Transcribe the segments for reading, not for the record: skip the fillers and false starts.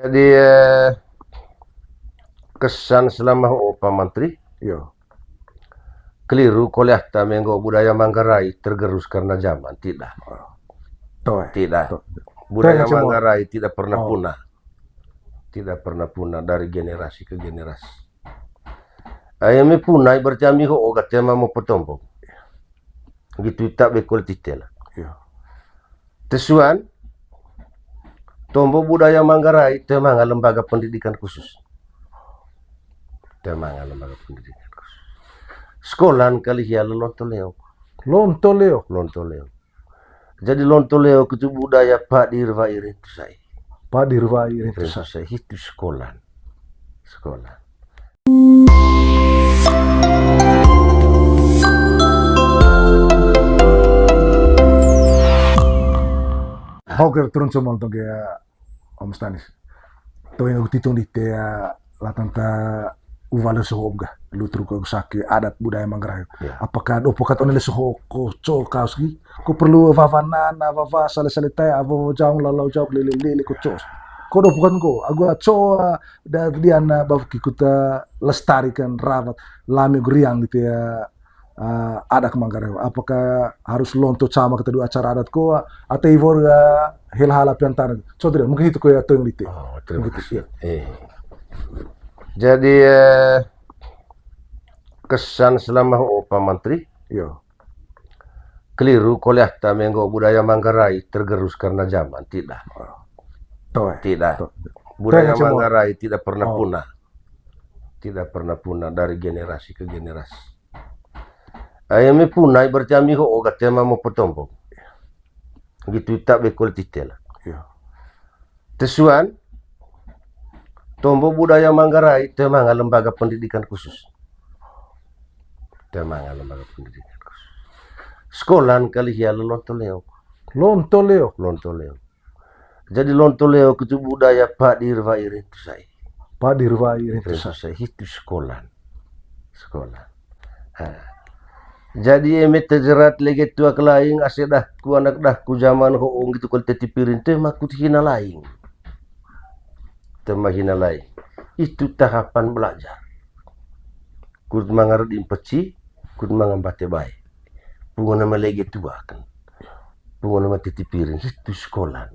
Jadi kesan selama Pak Menteri, Yo, keliru kuliah menggo budaya Manggarai tergerus karena zaman. Tidak, tidak. Budaya Manggarai tidak pernah punah. Tidak pernah punah dari generasi ke generasi. Ayami punah berarti ami ho ogat tema mau potombo. Gitu tak bekol titel. Tesuan tombo budaya Manggarai tema lembaga pendidikan khusus. Tema lembaga pendidikan khusus. Sekolah kali ya lontoleo. Jadi lontoleo itu budaya Pak Dirwairi itu saya. Pak Dirwairi itu saya itu sekolah. Hoker turun semua untuk ya Om Stanis. Tuh yang utitung di tea latanta uvalo sohobga lutru ko sake adat budaya Manggarai. Apakah pokat onele soho ko co kauski ko perlu vavanana vava sale taya avo jang lalau jauh lele ko cos. Ko do pokat ko agua co da diana bav kikuta lestarikan rawat lami guriang di tea adat Manggarai. Apakah harus lonto sama kita dua acara adat ko atau ivor hal-hal piantana. So tidak mungkin itu ko ya yang dite. Terima kasih. Jadi kesan selama Pak Menteri, keliru kuliah menggo budaya Manggarai tergerus karena zaman. Tidak. Tidak. Budaya Manggarai tidak pernah punah. Tidak pernah punah dari generasi ke generasi. Ayami punah berarti ami ho ogat tema mau potombo. Gitu tak bekol titel. Tesuan tombo budaya Manggarai tema lembaga pendidikan khusus. Tema lembaga pendidikan khusus. Sekolah kali ya lontoleo. Jadi lontoleo itu budaya Pak Dirwairi itu saya. Pak Dirwairi itu saya itu sekolah. Jadi emet terjerat lagi tua kelaing asedah ku anak dah ku zaman ho gitu kol tetipirin teh maku hina lain. Temahina lain. Itu tahapan belajar. Kud mangarut impeci, kud mangambate baik. Pungo nama lagi tua kan. Pungo nama tetipirin itu sekolah.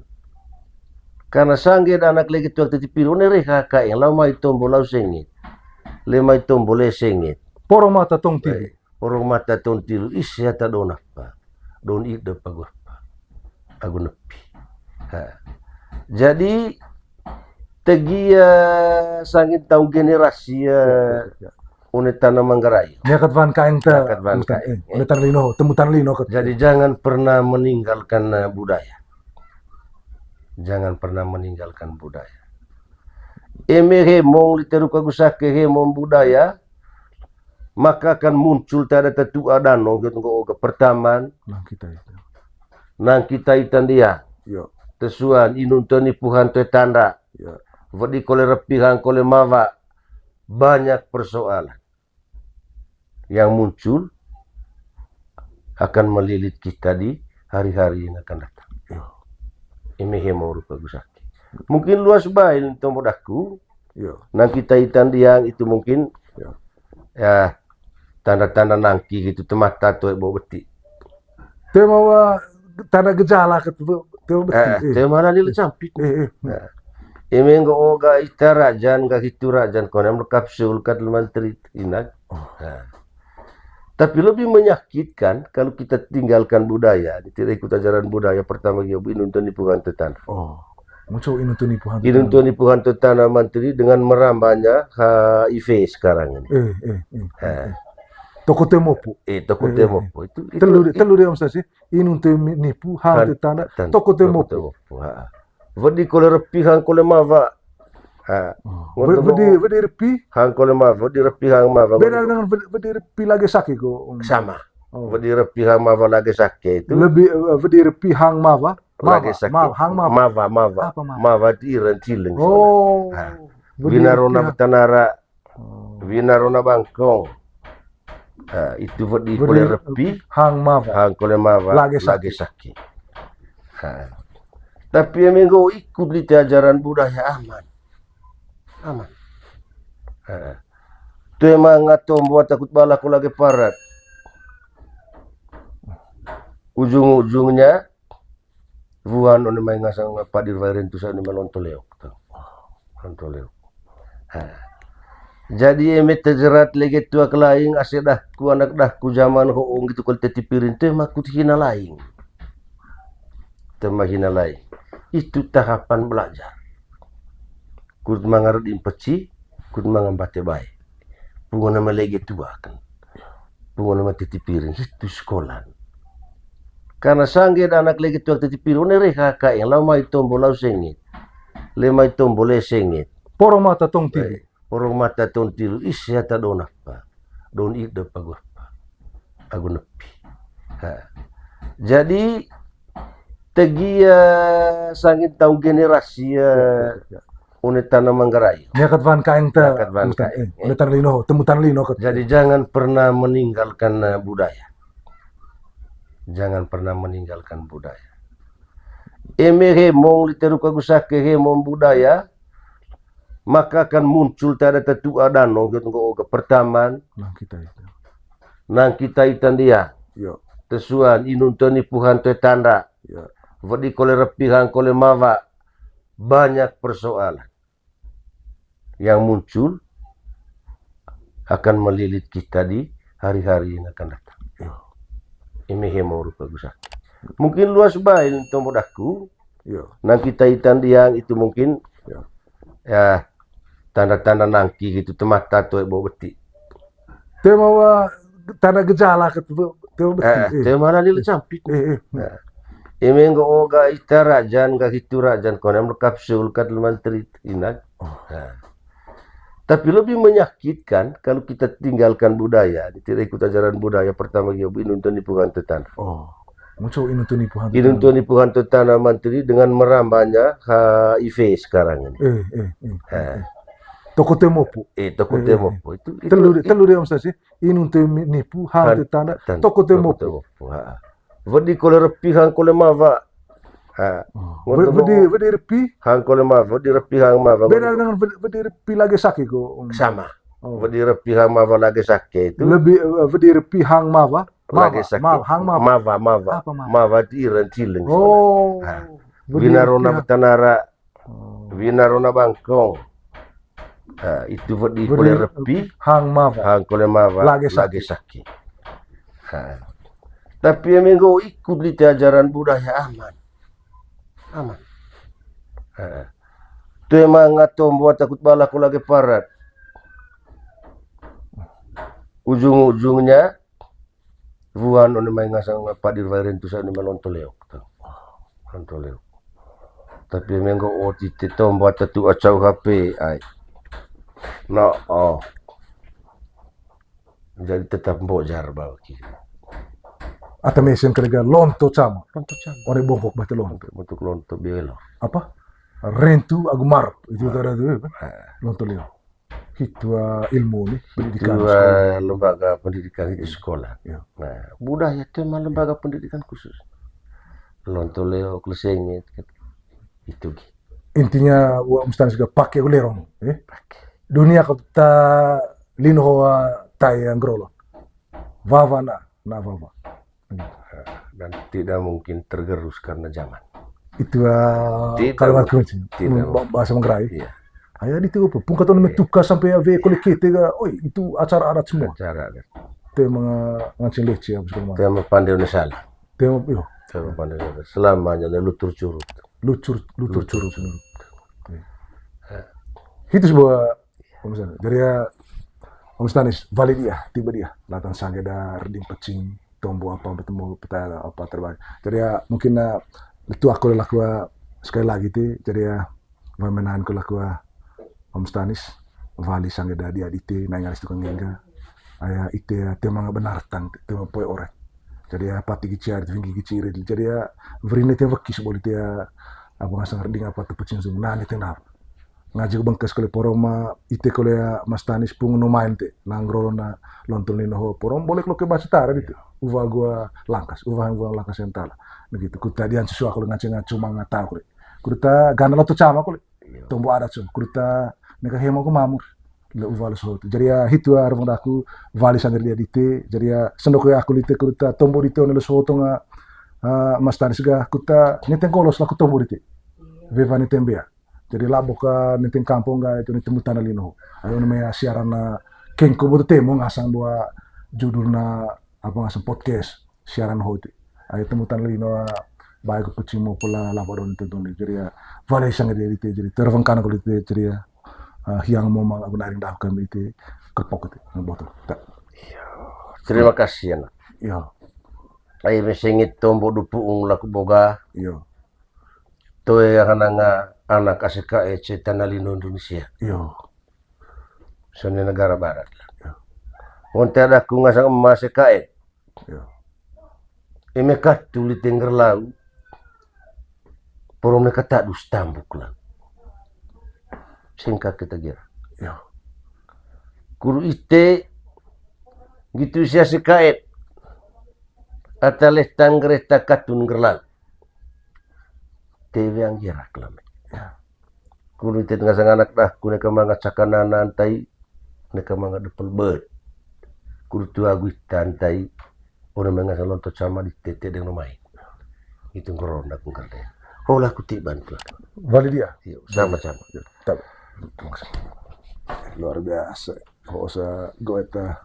Karena sangge anak lagi tua tetipirin one reha yang lau mai tombo lau sengit. Le mai tombo le sengit. Poro mata tong tiri. Orang mata tontilu isya ta don apa don ide pagus aku nepi. Jadi tegia sangit tahu generasi unetana Manggarai. Nyakat van kain ta. Unetan lino, temutan lino. Jadi jangan pernah meninggalkan budaya. Jangan pernah meninggalkan budaya. Emehe mong literu kagusake he mong budaya. Maka akan muncul tada tetu adano gitu ke pertaman nang kita itan dia tesuan inuntoni puhan te tanda vadi kole repihan kole mawa banyak persoalan yang muncul akan melilit kita di hari-hari yang akan datang. Ini hemo rupa gusaki mungkin luas bail tomodaku nang kita itan dia itu mungkin ya tanda-tanda nangki gitu tempat tato ibu beti. Tema tanda gejala ketu tema na nila campit. Ime ngo oga ita rajan ga gitu rajan konem kapsul kat menteri inak. Tapi lebih menyakitkan kalau kita tinggalkan budaya, tidak ikut ajaran budaya pertama yobi nuntun nipuhan tetana. Muncul inuntun nipuhan tetana menteri dengan merambahnya HIV sekarang ini. Toko temopu. Toko temopu itu telu dia mesti inuntun nipu hang tetana toko temopu. Vadi kole repihan kole mava. Vadi repi hang kole mava, vadi repi hang mava. Beda dengan vadi repi lagi sakit ko. Sama. Vadi repi hang mava lagi sakit itu. Lebih vadi repi hang mava. Mava tiran cileng. Winarona betanara. Winarona bangkong. Itu di kole repi hang kole mava lagi sakit. Tapi yang menggo ikut di ajaran budaya aman. aman. Tu emang ngatom buat takut bala ko lagi parat. Ujung-ujungnya buan on may ngasang padir vairen tu sa ni malontoleok. Lontoleo. Jadi emet terjerat lagi tua kelaing asyik dah ku anak dah ku zaman hoong gitu kalau tetipirin teh makut hina laing. Tema hina laing. Itu tahapan belajar. Ku mangarut impeci, ku mangambate baik. Pungo nama lagi tua kan. Pungo nama tetipirin itu sekolah. Karena sanggit anak lagi tua tetipirin onereha ka yang lau mai tombo lau sengit. Lemai tombo le sengit. Poro mata tong tiri. Porong mata ton tilu isya ta don apa don ida pagu apa aku nepi. Jadi tegia sangit tahu generasi une tanah Manggarai. Nyakat van kaeng ta. Nyakat van kaeng. Une tan lino, temutan lino. Jadi jangan pernah meninggalkan budaya. Jangan pernah meninggalkan budaya. Emehe mong literu kagusake he mong budaya. Maka akan muncul tada tetua dano gitu ke pertaman nang kita itan dia tesuan inun tani puhan te tanda vadi kole repihan kole mawa banyak persoalan yang muncul akan melilit kita di hari-hari yang akan datang. Ini hemo rupa gusak mungkin luas baik untuk modahku nang kita itan dia itu mungkin ya tanda-tanda nangki gitu temat tato ibu beti. Tema wa tanda gejala ke tema beti. Tema mana dia campit. Emeng go oga ita rajan ga hitu rajan konem kapsul kat menteri inak. Tapi lebih menyakitkan kalau kita tinggalkan budaya, tidak ikut ajaran budaya pertama yobi nuntun nipuhan tetana. Oh. Muncul inuntun nipuhan. Inuntun nipuhan tetana menteri dengan merambahnya HIV sekarang ini. Toko temopu. Toko temopu itu telur dia mesti inuntun nipu hang tetana toko temopu. Vadi kole repihan kole mawa. Vadi repi hang kole mawa, vadi repi hang mawa. Beda dengan vadi repi lagi sakit ko. Sama. Vadi repi hang mawa lagi sakit itu. Lebih vadi repi hang mawa. Lagi sakit. Hang mawa. Mawa di iran cileng. Oh. Winarona betanara. Winarona bangkong. Itu di kole repi hang kole mawa lagi sakit. Tapi yang menggo ikut di ajaran budaya aman. Tu emang ngatom buat takut bala ko lagi parat. Ujung-ujungnya buan on may ngasang padir vairen tu sa ni malontoleok. Lontoleo. Tapi menggo oti tom buat tu acau HP ai. No, jadi tetap bojar bawa kita. Atau mesin kerja lonto sama. Orang bongkok batu lonto. Untuk lonto belo. Apa? Rentu agumar itu tadi itu. Lonto leo. Itu ilmu nih pendidikan. Itu lembaga pendidikan itu sekolah. Nah, budaya itu memang lembaga pendidikan khusus. Lonto leo klesengit itu. Intinya mustahil juga pakai ulerong. Pakai. Dunia kota lino tayang grolo. Vava na vava. Dan tidak mungkin tergerus karena zaman. Itu kalimat kunci. Bahasa Manggarai. Iya. Ayah itu apa? Pung kata metuka sampai ave kolektif oi itu acara adat semua. Acara adat. Tema ngancing leci apa segala macam. Tema pandai unisala. Tema pandai selamanya lutur curut. Lutur curut. Itu sebuah misalnya dari Om Stanis valid dia tiba dia latan sangge dar di pecing tombo apa bertemu peta apa terbaik jadi mungkin itu aku lakukan sekali lagi tu jadi memenahan aku lakukan Om Stanis vali sangge dar dia dite nangalis tukang ngengga ayah itu tema benar tang tema poe orang jadi pati gicir tinggi gicir jadi vrine te vakis boleh dia apa ngasang harding apa tu pecing sung nani tenap ngaji bangkas kole poroma ite kole Mas Tanis pung no main te nangrolo na lontol ni no porom boleh lo ke basitara gitu uva gua langkas entala begitu kuta dian sesuatu kalau ngaji cuma ngatau kole kuta gana lo tu cama kole tombo adat sun kuta neka hemo ko mamur le uvalu so jadi ya hitu arung aku vali sangir dia dite jadi ya sendok aku lite kuta tombo dite ono so nga mas tanis ga kuta niten kolos la tombo dite veva niten bea jadi laboka niten kampung ga itu niten mutana lino ayo namanya siaran na kenko bote temo ngasang dua judulna apa ngasang podcast siaran hoti ayo temutan lino baik kucing mo pula labadon tentu jadi ya vale sang dia dite jadi tervangkana ko dite jadi ya hiang mo mga gunaring dah kami itu kepok itu botol tak Terima kasih anak. iya Ay mesingit tombo dupuung laku boga iya to nga anak asika tanalino Indonesia. iya Sa negara barat. Unta ada ku ngasang emas kae. iya Imekat tulit lau. Porom kata dus tambuk lang. Singkat kita kira. iya Kuru ite gitu siya si kaet. Ataleh tangreta katun gerlang. Tewe ang jirak lami. Kuru ite ngasang anak dah ku neka mga cakanana antay neka mga depel bird. Kuru tua guitan antay una mga salontot sama di tete dengan main. Itu ngeronda kung kardaya. Hola ku tiban tuh. vale dia Sama-sama. tak luar biasa kok usah goeta